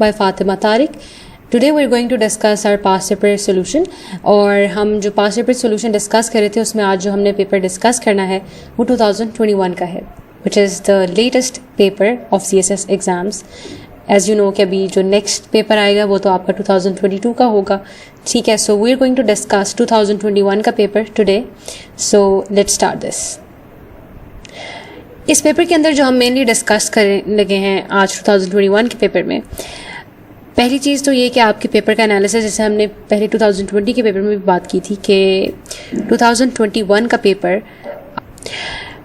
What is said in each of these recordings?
by Fatima Tariq. Today we're going to discuss our past paper solution और हम जो past paper solution discuss कर रहे थे उसमें आज जो हमने पेपर discuss करना है वो 2021 का है, which is the latest paper of CSS exams. As you know कि अभी जो next paper आएगा वो तो आपका 2022 का होगा, ठीक है. So we're going to discuss 2021 का paper today. So let's start this. इस पेपर के अंदर जो हम मेनली डिस्कस करने लगे हैं आज 2021 के पेपर में, पहली चीज़ तो ये कि आपके पेपर का एनालिसिस, जैसे हमने पहले 2020 के पेपर में भी बात की थी कि 2021 का पेपर.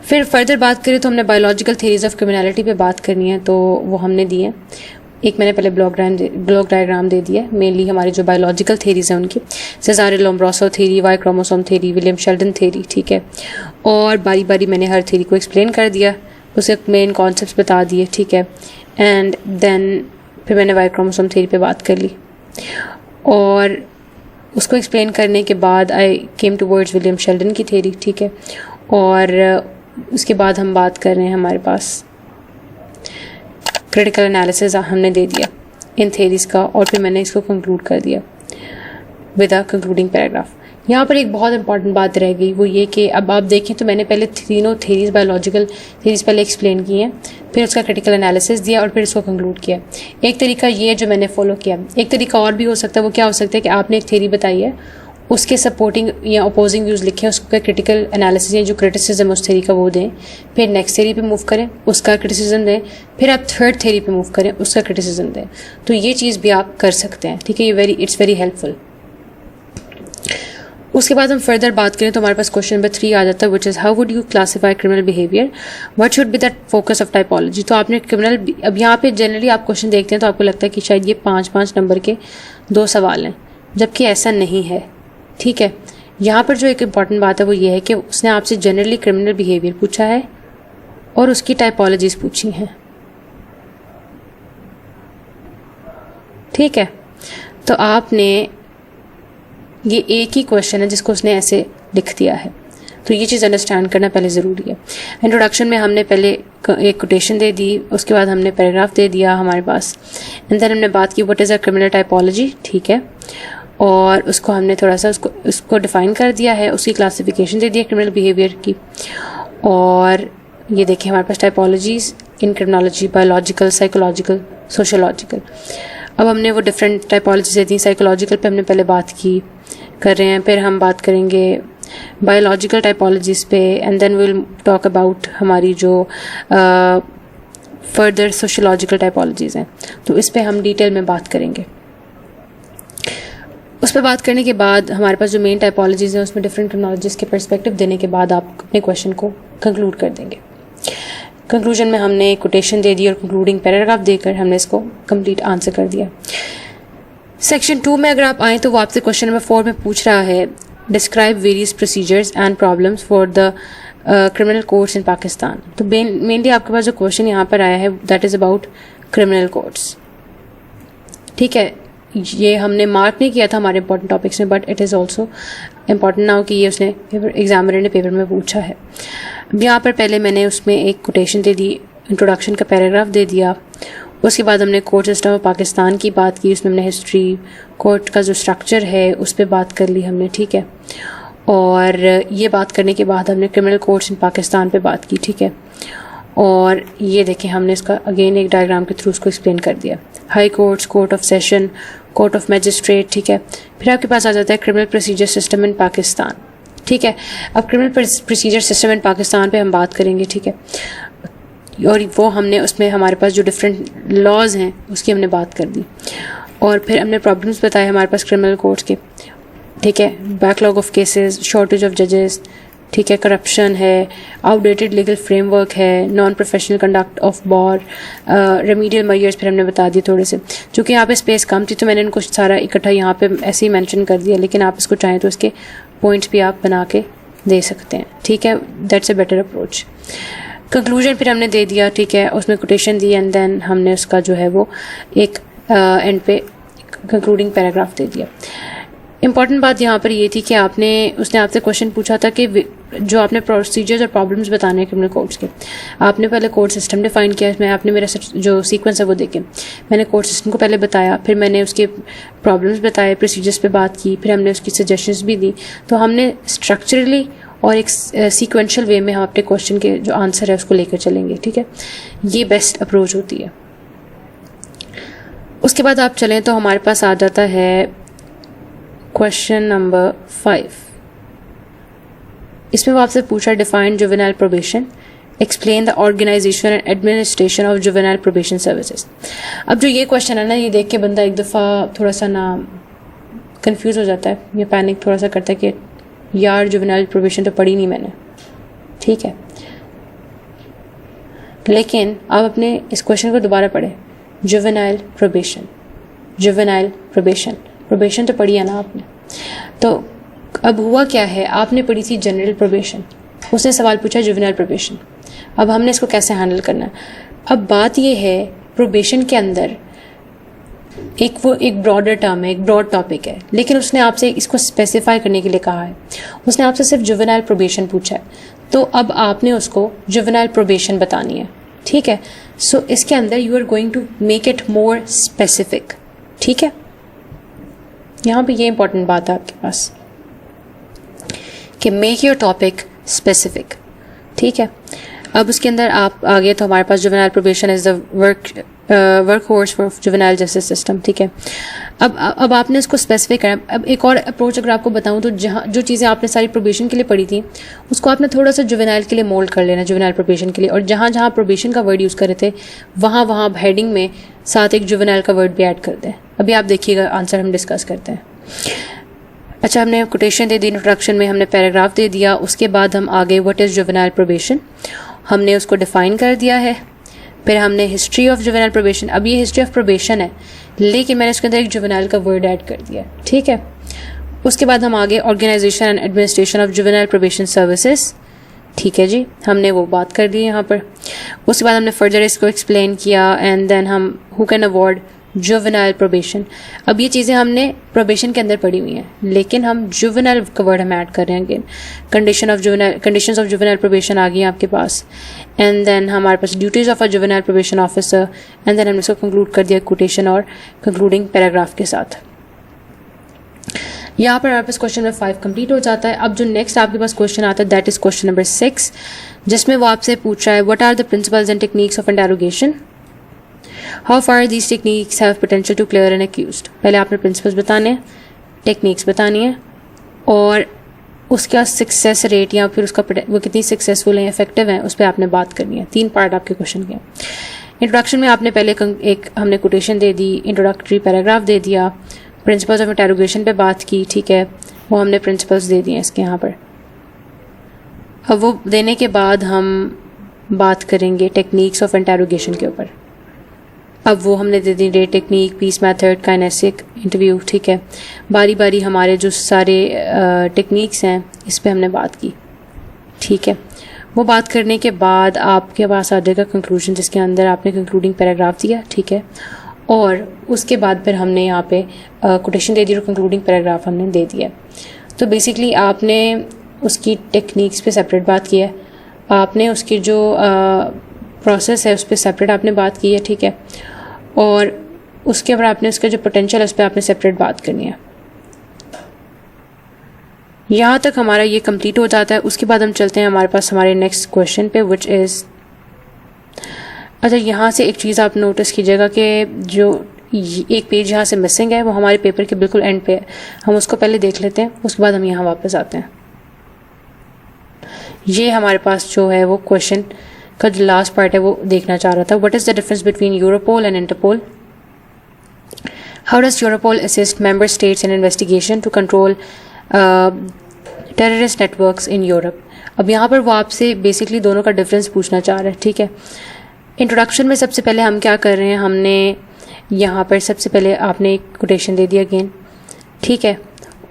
फिर फर्दर बात करें तो हमने बायोलॉजिकल थ्योरीज ऑफ क्रिमिनलिटी पे बात करनी है, तो वो हमने दी है. एक मैंने पहले ब्लॉक डायग्राम दे दिया, मेनली हमारी जो बायोलॉजिकल थ्योरीज हैं उनकी, Cesare Lombroso theory, Y chromosome theory, William Sheldon theory, ठीक है. और बारी बारी मैंने हर थ्योरी को एक्सप्लेन कर दिया, उसे मेन कॉन्सेप्ट्स बता दिए, ठीक है. एंड देन फिर मैंने वाई क्रोमोसोम थ्योरी पे बात कर ली और उसको एक्सप्लेन करने के बाद आई केम टूवर्ड्स विलियम शेल्डन की थ्योरी, ठीक है. और उसके बाद हम बात कर रहे हैं, हमारे पास क्रिटिकल एनालिसिस हमने दे दिया इन थ्योरीज का और फिर मैंने इसको कंक्लूड कर दिया विद अ कंक्लूडिंग पैराग्राफ. यहाँ पर एक बहुत इंपॉर्टेंट बात रह गई, वो ये कि अब आप देखें तो मैंने पहले तीनों थ्योरीज बायोलॉजिकल थ्योरीज पहले एक्सप्लेन की हैं, फिर उसका क्रिटिकल एनालिसिस दिया और फिर इसको कंक्लूड किया. एक तरीका ये जो मैंने फॉलो किया, एक तरीका और भी हो सकता है. वो क्या हो सकता है कि आपने एक थ्योरी बताई है, उसके सपोर्टिंग या अपोजिंग व्यूज़ लिखे, उसका क्रिटिकल एनालिसिस या जो क्रिटिसिज्म उस थ्योरी का वो दें, फिर नेक्स्ट थ्योरी पे मूव करें, उसका क्रिटिसिज्म दें, फिर आप थर्ड थ्योरी पे मूव करें, उसका क्रिटिसिज्म दें. तो ये चीज़ भी आप कर सकते हैं, ठीक है. ये इट्स वेरी हेल्पफुल. उसके बाद हम फर्दर बात करें तो हमारे पास क्वेश्चन नंबर 3 आ जाता है, which is how would you classify criminal behaviour, what should be the focus of typology. तो आपने क्रिमिनल, अब यहाँ पे जनरली आप क्वेश्चन देखते हैं तो आपको लगता है कि शायद ये 5-5 नंबर के 2 सवाल हैं, जबकि ऐसा नहीं है, ठीक है. यहाँ पर जो एक इम्पॉर्टेंट बात है वो ये है कि उसने आपसे जनरली क्रिमिनल बिहेवियर पूछा है और उसकी टाइपोलॉजीज पूछी हैं, ठीक है. तो आपने ये एक ही क्वेश्चन है जिसको उसने ऐसे लिख दिया है, तो ये चीज़ अंडरस्टैंड करना पहले ज़रूरी है. इंट्रोडक्शन में हमने पहले एक कोटेशन दे दी, उसके बाद हमने पैराग्राफ दे दिया हमारे पास, एंड देन हमने बात की what is a criminal typology, ठीक है. और उसको हमने थोड़ा सा उसको डिफ़ाइन कर दिया है, उसकी क्लासिफिकेशन दे दी है क्रिमिनल बिहेवियर की. और ये देखिए हमारे पास टाइपोलॉजीज इन क्रिमिनोलॉजी, बायोलॉजिकल, साइकोलॉजिकल, सोशोलॉजिकल. अब हमने वो डिफरेंट टाइपोलॉजीज दे दी. साइकोलॉजिकल पे हमने पहले बात की कर रहे हैं, फिर हम बात करेंगे बायोलॉजिकल टाइपोलॉजीज पे, and then will talk about हमारी जो फर्दर सोशोलॉजिकल टाइपोलॉजीज हैं, तो इस पे हम डिटेल में बात करेंगे. उस पर बात करने के बाद हमारे पास जो मेन टाइपोलॉजीज हैं उसमें डिफरेंट क्रिमिनोलॉजीज के पर्सपेक्टिव देने के बाद आप अपने क्वेश्चन को कंक्लूड कर देंगे. कंक्लूजन में हमने कोटेशन दे दी और कंक्लूडिंग पैराग्राफ देकर हमने इसको कंप्लीट आंसर कर दिया. सेक्शन 2 में अगर आप आएँ तो वो आपसे क्वेश्चन नंबर 4 में पूछ रहा है, describe various procedures and problems for the criminal courts in Pakistan. तो मेनली आपके पास जो क्वेश्चन यहाँ पर आया है that is about criminal courts, ठीक है. ये हमने मार्क नहीं किया था हमारे इंपॉर्टेंट टॉपिक्स में, but it is also important now कि ये उसने एग्जामिनर ने पेपर में पूछा है. अब यहाँ पर पहले मैंने उसमें एक कोटेशन दे दी, इंट्रोडक्शन का पैराग्राफ दे दिया. उसके बाद हमने कोर्ट सिस्टम ऑफ पाकिस्तान की बात की, उसमें हमने हिस्ट्री, कोर्ट का जो स्ट्रक्चर है उस पर बात कर ली हमने, ठीक है. और ये बात करने के बाद हमने क्रिमिनल कोर्ट्स इन पाकिस्तान पे बात की, ठीक है. और ये देखें हमने इसका अगेन एक डायग्राम के थ्रू उसको एक्सप्लेन कर दिया. High courts, court of session, court of magistrate, ठीक है. फिर आपके पास आ जाता है criminal procedure system in Pakistan, ठीक है. अब criminal procedure system in Pakistan पे हम बात करेंगे, ठीक है. और वो हमने उसमें हमारे पास जो डिफरेंट लॉज हैं उसकी हमने बात कर दी. और फिर हमने प्रॉब्लम्स बताए हमारे पास क्रिमिनल कोर्ट्स के, ठीक है. Backlog of cases, shortage of जजेस, ठीक है. करप्शन है, आउटडेटेड लीगल फ्रेमवर्क है, non professional conduct of bar, remedial measures फिर हमने बता दिए थोड़े से. चूँकि यहाँ पे स्पेस कम थी तो मैंने इनको सारा इकट्ठा यहाँ पे ऐसे ही मेंशन कर दिया, लेकिन आप इसको चाहें तो इसके पॉइंट्स भी आप बना के दे सकते हैं, ठीक है. That's a better approach. Conclusion फिर हमने दे दिया, ठीक है. उसमें कोटेशन दी एंड देन हमने उसका जो है वो एक एंड पे कंक्लूडिंग पैराग्राफ दे दिया. इम्पॉर्टेंट बात यहाँ पर ये थी कि उसने आपसे क्वेश्चन पूछा था कि जो आपने प्रोसीजर्स और प्रॉब्लम्स बताने हैं क्रिमिनल कोड्स के, आपने पहले कोड सिस्टम डिफाइन किया। इसमें आपने मेरा जो सीक्वेंस है वो देखे, मैंने कोड सिस्टम को पहले बताया, फिर मैंने उसके प्रॉब्लम्स बताए, प्रोसीजर्स पे बात की, फिर हमने उसकी सजेशंस भी दी। तो हमने स्ट्रक्चरली और एक सीक्वेंशियल वे में हम अपने क्वेश्चन के जो आंसर है उसको लेकर चलेंगे, ठीक है। ये बेस्ट अप्रोच होती है। उसके बाद आप चलें तो हमारे पास आ जाता है क्वेश्चन नंबर 5। इसमें वो आपसे पूछा define juvenile probation, explain the organisation and administration of juvenile probation services. अब जो ये क्वेश्चन है ना, ये देख के बंदा एक दफ़ा थोड़ा सा ना कंफ्यूज हो जाता है, या पैनिक थोड़ा सा करता है कि यार जुवेनाइल प्रोबेशन तो पढ़ी नहीं मैंने, ठीक है। लेकिन आप अपने इस क्वेश्चन को दोबारा पढ़ें, juvenile probation, juvenile probation, probation तो पढ़ी है ना आपने। तो अब हुआ क्या है, आपने पढ़ी थी जनरल प्रोबेशन, उसने सवाल पूछा जुवेनाइल प्रोबेशन। अब हमने इसको कैसे हैंडल करना है। अब बात यह है, प्रोबेशन के अंदर एक ब्रॉडर टर्म है, एक ब्रॉड टॉपिक है, लेकिन उसने आपसे इसको स्पेसिफाई करने के लिए कहा है। उसने आपसे सिर्फ जुवेनाइल प्रोबेशन पूछा है, तो अब आपने उसको जुवेनाइल प्रोबेशन बतानी है, ठीक है। सो इसके अंदर you are going to make it more specific, ठीक है। यहाँ पे ये इंपॉर्टेंट बात है आपके पास कि मेक योर टॉपिक स्पेसिफिक, ठीक है। अब उसके अंदर आप आगे, तो हमारे पास juvenile probation is the workhorse for juvenile justice system, ठीक है। अब आपने इसको स्पेसिफिक करना। अब एक और अप्रोच अगर आपको बताऊं, तो जहाँ जो चीज़ें आपने सारी प्रोबेशन के लिए पढ़ी थी, उसको आपने थोड़ा सा जुवेनाइल के लिए मोल्ड कर लेना, जुवेनाइल प्रोबेशन के लिए। और जहाँ जहाँ प्रोबेशन का वर्ड यूज़ कर रहे थे, वहाँ वहाँ आप हेडिंग में साथ एक जुवेनाइल का वर्ड भी ऐड कर दें। अभी आप देखिएगा, आंसर हम डिस्कस करते हैं। अच्छा, हमने कोटेशन दे दी, इंट्रोडक्शन में हमने पैराग्राफ दे दिया। उसके बाद हम आगे व्हाट इज़ जुवेनाइल प्रोबेशन, हमने उसको डिफाइन कर दिया है। फिर हमने हिस्ट्री ऑफ जुवेनाइल प्रोबेशन, अब ये हिस्ट्री ऑफ प्रोबेशन है, लेकिन मैंने उसके अंदर एक जुवेनाइल का वर्ड ऐड कर दिया, ठीक है। उसके बाद हम आगे organisation and administration of juvenile probation services, ठीक है जी, हमने वो बात कर दी यहाँ पर। उसके बाद हमने फर्दर इसको एक्सप्लेन किया, एंड देन हम who can award juvenile probation. अब ये चीज़ें हमने प्रोबेशन के अंदर पढ़ी हुई हैं, लेकिन हम जुवेनाइल का वर्ड हम ऐड कर रहे हैं again. Conditions of juvenile probation आ गई आपके पास, एंड देन हमारे पास duties of a juvenile probation officer, and then हमने इसको कंक्लूड कर दिया कोटेशन और कंक्लूडिंग पैराग्राफ के साथ। यहाँ पर हमारे पास क्वेश्चन नंबर 5 कंप्लीट हो जाता है। अब जो नेक्स्ट आपके पास क्वेश्चन आता है, दैट इज क्वेश्चन नंबर 6, जिसमें वो आपसे पूछ रहा है what are the principles and techniques of interrogation, how far these techniques have potential to clear an accused. पहले आपने प्रिंसिपल्स बताने हैं, टेक्निक्स बतानी है, और उसका सक्सेस रेट या फिर उसका वो कितनी सक्सेसफुल है, इफेक्टिव है, उस पर आपने बात करनी है। 3 पार्ट आपके क्वेश्चन के। इंट्रोडक्शन में आपने पहले हमने कोटेशन दे दी, इंट्रोडक्टरी पैराग्राफ दे दिया, प्रिंसिपल्स ऑफ इंटेरोगेशन पे बात की, ठीक है, वो हमने प्रिंसिपल्स दे दिए इसके यहाँ पर। अब वो देने के बाद हम बात करेंगे टेक्निक्स ऑफ इंटेरोगेशन के ऊपर। अब वो हमने दे दी day technique, peace method, kinesic interview, ठीक है। बारी बारी हमारे जो सारे टेक्निक्स हैं इस पे हमने बात की, ठीक है। वो बात करने के बाद आपके पास आ जाएगा कंक्लूजन, जिसके अंदर आपने कंक्लूडिंग पैराग्राफ दिया, ठीक है। और उसके बाद फिर हमने यहाँ पे कोटेशन दे दी और कंक्लूडिंग पैराग्राफ हमने दे दिया। तो बेसिकली आपने उसकी टेक्निक्स पे सेपरेट बात की है, आपने उसकी जो प्रोसेस है उस पर सेपरेट आपने बात की है, ठीक है। और उसके बाद आपने उसका जो पोटेंशियल है उस पर आपने सेपरेट बात करनी है। यहाँ तक हमारा ये कंप्लीट हो जाता है। उसके बाद हम चलते हैं हमारे पास हमारे नेक्स्ट क्वेश्चन पे, विच इज़, अच्छा यहाँ से एक चीज़ आप नोटिस कीजिएगा कि जो एक पेज यहाँ से मिसिंग है वो हमारे पेपर के बिल्कुल एंड पे है। हम उसको पहले देख लेते हैं, उसके बाद हम यहाँ वापस आते हैं। ये हमारे पास जो है वो क्वेश्चन का जो लास्ट पार्ट है वो देखना चाह रहा था। What is the difference between Europol and Interpol, how does Europol assist member states in investigation to control terrorist networks in Europe. अब यहाँ पर वो आपसे बेसिकली दोनों का डिफरेंस पूछना चाह रहे हैं, ठीक है। इंट्रोडक्शन में सबसे पहले हम क्या कर रहे हैं, हमने यहाँ पर सबसे पहले आपने एक कोटेशन दे दिया अगेन, ठीक है।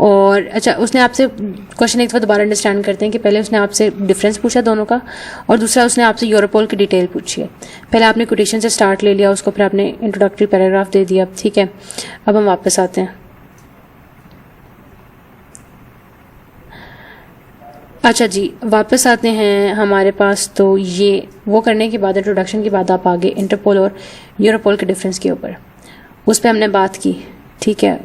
और अच्छा, उसने आपसे क्वेश्चन एक दफ़ा दोबारा अंडरस्टैंड करते हैं कि पहले उसने आपसे डिफरेंस पूछा दोनों का, और दूसरा उसने आपसे यूरोपोल की डिटेल पूछी है। पहले आपने कोटेशन से स्टार्ट ले लिया उसको, फिर आपने इंट्रोडक्टरी पैराग्राफ दे दिया, ठीक है। अब हम वापस आते हैं। अच्छा जी, वापस आते हैं हमारे पास। तो ये वो करने के बाद, इंट्रोडक्शन के बाद आप आगे इंटरपोल और यूरोपोल के डिफरेंस के ऊपर उस पर हमने बात की, ठीक है।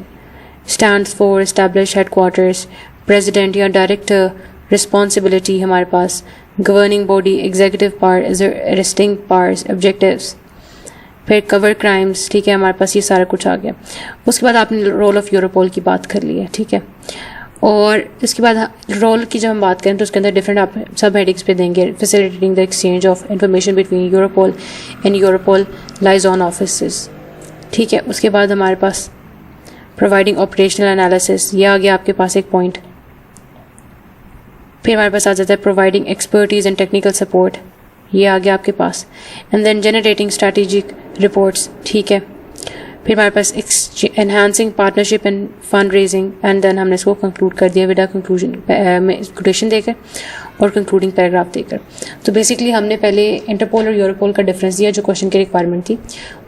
Stands for establish headquarters, president या डायरेक्टर, रिस्पॉन्सिबिलिटी हमारे पास, governing body, executive power, arresting powers, objectives, फिर कवर क्राइम्स, ठीक है। हमारे पास ये सारा कुछ आ गया। उसके बाद आपने रोल ऑफ यूरोपोल की बात कर ली है, ठीक है। और इसके बाद रोल की जब हम बात करें तो उसके अंदर डिफरेंट आप सब हेडिंग्स पे देंगे। Facilitating the exchange of information between Europol and Europol liaison offices, ठीक है। उसके बाद हमारे पास प्रोवाइडिंग ऑपरेशनल एनालिसिस, ये आ गया आपके पास एक पॉइंट। फिर हमारे पास आ जाता है providing expertise and technical support, ये आ गया आपके पास। And then generating strategic reports, ठीक है। फिर हमारे पास enhancing partnership and fund raising, and then हमने इसको कंक्लूड कर दिया विद कंक्लूजन में कोटेशन देकर और कंक्लूडिंग पैराग्राफ देकर। तो बेसिकली हमने पहले इंटरपोल और यूरोपोल का डिफरेंस दिया जो क्वेश्चन की रिक्वायरमेंट थी।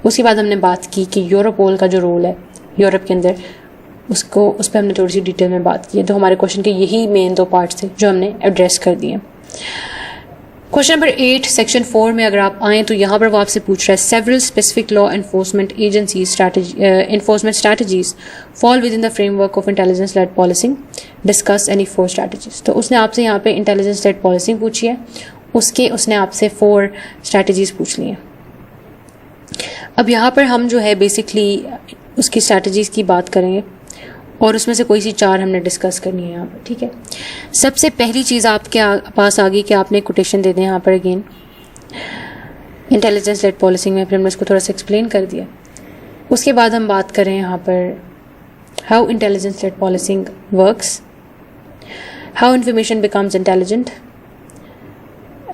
उसके बाद हमने बात की कि यूरोपोल का जो रोल है यूरोप के अंदर, उसको उस पर हमने थोड़ी सी डिटेल में बात की है। तो हमारे क्वेश्चन के यही मेन 2 पार्ट्स थे जो हमने एड्रेस कर दिए। क्वेश्चन नंबर 8 सेक्शन 4 में अगर आप आएँ तो यहाँ पर वो आपसे पूछ रहा है several specific law enforcement agencies enforcement strategies fall within the framework of intelligence led policing, discuss any 4 strategies. तो उसने आपसे यहाँ पे इंटेलिजेंस लेड पॉलिसिंग पूछी है, उसने आपसे 4 स्ट्रैटेजीज पूछ ली हैं। अब यहाँ पर हम जो है बेसिकली उसकी स्ट्रैटेजीज की बात करेंगे और उसमें से कोई सी 4 हमने डिस्कस करनी है यहाँ पर, ठीक है। सबसे पहली चीज़ आपके पास आ गई कि आपने कोटेशन दे दें यहाँ पर अगेन इंटेलिजेंस लेड पॉलिसिंग में, फिर हमने इसको थोड़ा सा एक्सप्लेन कर दिया। उसके बाद हम बात करें यहाँ पर how intelligence led policing works, how information becomes intelligent,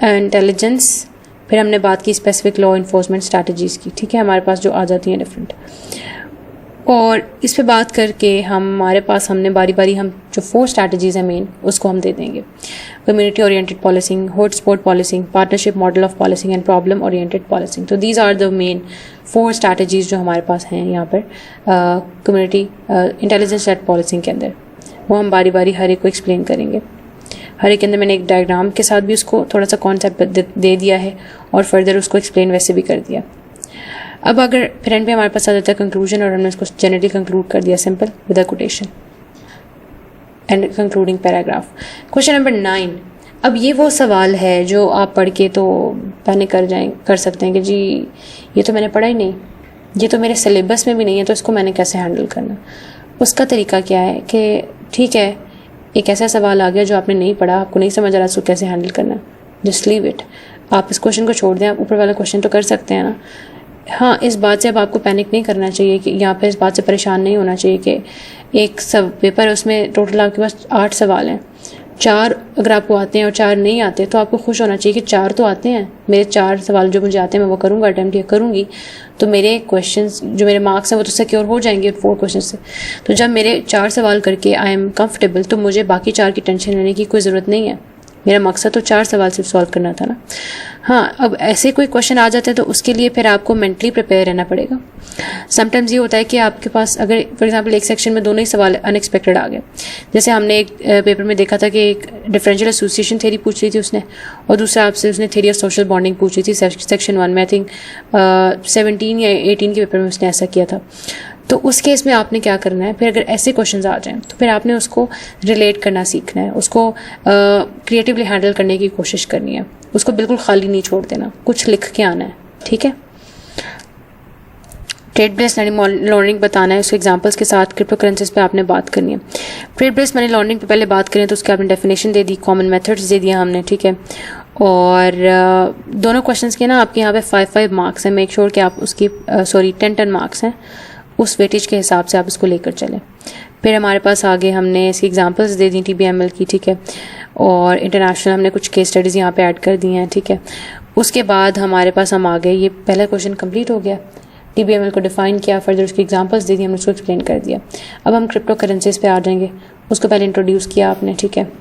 intelligence, फिर हमने बात की स्पेसिफिक लॉ इन्फोर्समेंट स्ट्रैटेजीज़ की, ठीक है। हमारे पास जो आ जाती हैं डिफरेंट, और इस पे बात करके हमारे पास हमने बारी बारी हम जो 4 स्ट्रैटेजीज़ हैं मेन उसको हम दे देंगे। Community oriented policing, hotspot policing, partnership model of policing and problem oriented policing. तो these are the main 4 strategies जो हमारे पास हैं यहाँ पर कम्युनिटी इंटेलिजेंस लेड पॉलिसिंग के अंदर। वो हम बारी बारी हर एक को एक्सप्लेन करेंगे। हर एक के अंदर मैंने एक डायग्राम के साथ भी उसको थोड़ा सा कॉन्सेप्ट दे दिया है और फर्दर उसको एक्सप्लेन वैसे भी कर दिया। अब अगर फिर एंड पे हमारे पास आ जाता है कंक्लूजन और हमने उसको जनरली कंक्लूड कर दिया simple with a quotation and concluding paragraph. Question number 9, अब ये वो सवाल है जो आप पढ़ के तो पैनिक कर सकते हैं कि जी ये तो मैंने पढ़ा ही नहीं, ये तो मेरे सिलेबस में भी नहीं है, तो इसको मैंने कैसे हैंडल करना। उसका तरीका क्या है कि ठीक है एक ऐसा सवाल आ गया जो आपने नहीं पढ़ा, आपको नहीं समझ आ रहा, उसको कैसे हैंडल करना, जस्ट लीव इट। आप इस क्वेश्चन को छोड़ दें, आप ऊपर वाला क्वेश्चन तो कर सकते हैं ना। हाँ, इस बात से अब आपको पैनिक नहीं करना चाहिए कि यहाँ पे इस बात से परेशान नहीं होना चाहिए कि एक सब पेपर है उसमें टोटल आपके पास 8 सवाल हैं, 4 अगर आपको आते हैं और 4 नहीं आते तो आपको खुश होना चाहिए कि 4 तो आते हैं, मेरे 4 सवाल जो मुझे आते हैं मैं वो करूँगा, अटैम्प्ट या करूँगी, तो मेरे क्वेश्चंस जो मेरे मार्क्स हैं वो तो सिक्योर हो जाएंगे 4 क्वेश्चन से। तो जब मेरे 4 सवाल करके आई एम कंफर्टेबल तो मुझे बाकी 4 की टेंशन लेने की कोई ज़रूरत नहीं है। मेरा मकसद तो 4 सवाल सिर्फ सॉल्व करना था ना। हाँ, अब ऐसे कोई क्वेश्चन आ जाते हैं तो उसके लिए फिर आपको मेंटली प्रिपेयर रहना पड़ेगा। समटाइम्स ये होता है कि आपके पास अगर फॉर एग्जांपल एक सेक्शन में दोनों ही सवाल अनएक्सपेक्टेड आ गए, जैसे हमने एक पेपर में देखा था कि एक डिफरेंशियल एसोसिएशन थ्योरी पूछ ली थी उसने और दूसरा आपसे उसने थ्योरी ऑफ सोशल बॉन्डिंग पूछ ली थी सेक्शन 1 में। आई थिंक 17 या 18 के पेपर में उसने ऐसा किया था। तो उस केस में आपने क्या करना है, फिर अगर ऐसे क्वेश्चंस आ जाएं तो फिर आपने उसको रिलेट करना सीखना है, उसको क्रिएटिवली हैंडल करने की कोशिश करनी है, उसको बिल्कुल खाली नहीं छोड़ देना, कुछ लिख के आना है, ठीक है। ट्रेड बेस्ड मनी लॉन्ड्रिंग बताना है, उसके एग्जांपल्स के साथ क्रिप्टो करेंसीज पे आपने बात करनी है। ट्रेड बेस्ड मनी लॉन्ड्रिंग पे पहले बात करें तो उसके आपने definition they the, common methods they दिया हमने, ठीक है। और दोनों क्वेश्चंस के ना आपके यहाँ पे 5-5 मार्क्स हैं, मेक श्योर कि आप उसकी 10 मार्क्स हैं, उस वेटेज के हिसाब से आप इसको लेकर चलें। फिर हमारे पास आगे हमने इसकी एग्जांपल्स दे दी TBML की, ठीक है, और इंटरनेशनल हमने कुछ केस स्टडीज़ यहाँ पे ऐड कर दी हैं, ठीक है। उसके बाद हमारे पास हम आ गए, ये पहला क्वेश्चन कंप्लीट हो गया, TBML को डिफाइन किया, फर्दर उसकी एग्जांपल्स दे दी, हमने उसको एक्सप्लेन कर दिया। अब हम क्रिप्टो करेंसीज पे आ जाएंगे, उसको पहले इंट्रोड्यूस किया आपने, ठीक है,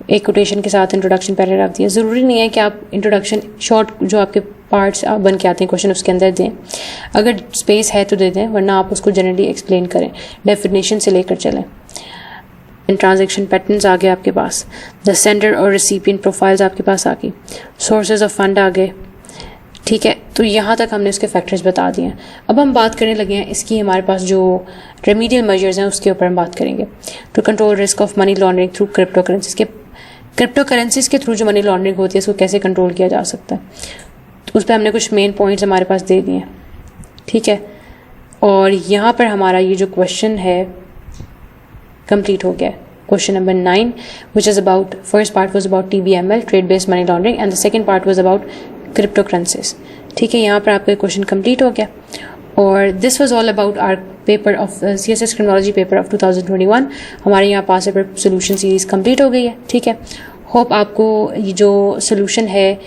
एक कोटेशन के साथ इंट्रोडक्शन पैराग्राफ दिया। ज़रूरी नहीं है कि आप इंट्रोडक्शन शॉर्ट जो आपके पार्ट्स बन के आते हैं क्वेश्चन उसके अंदर दें, अगर स्पेस है तो दे दें, वरना आप उसको जनरली एक्सप्लेन करें, डेफिनेशन से लेकर चलें। ट्रांजैक्शन पैटर्न्स आ गए आपके पास, द सेंडर और रिसिपिएंट प्रोफाइल्स आपके पास आ गई, सोर्सेज ऑफ फंड आ गए, ठीक है। तो यहाँ तक हमने उसके फैक्टर्स बता दिए हैं। अब हम बात करने लगे हैं इसकी, हमारे पास जो रेमीडियल मेजर्स हैं उसके ऊपर हम बात करेंगे। To control risk of money laundering through crypto currencies के थ्रू जो मनी लॉन्ड्रिंग होती है इसको कैसे कंट्रोल किया जा सकता है, तो उस पर हमने कुछ मेन पॉइंट्स हमारे पास दे दिए हैं, ठीक है। और यहाँ पर हमारा ये जो क्वेश्चन है कंप्लीट हो गया है। Question number 9 which is about, first part was about TBML trade based money laundering and the second part was about crypto currencies, ठीक है। यहाँ पर आपका क्वेश्चन कंप्लीट हो गया और this was all about our paper of CSS criminology paper of 2021। हमारे यहाँ पास पेपर सोल्यूशन सीरीज कंप्लीट हो गई है, ठीक है। होप आपको ये जो सोल्यूशन है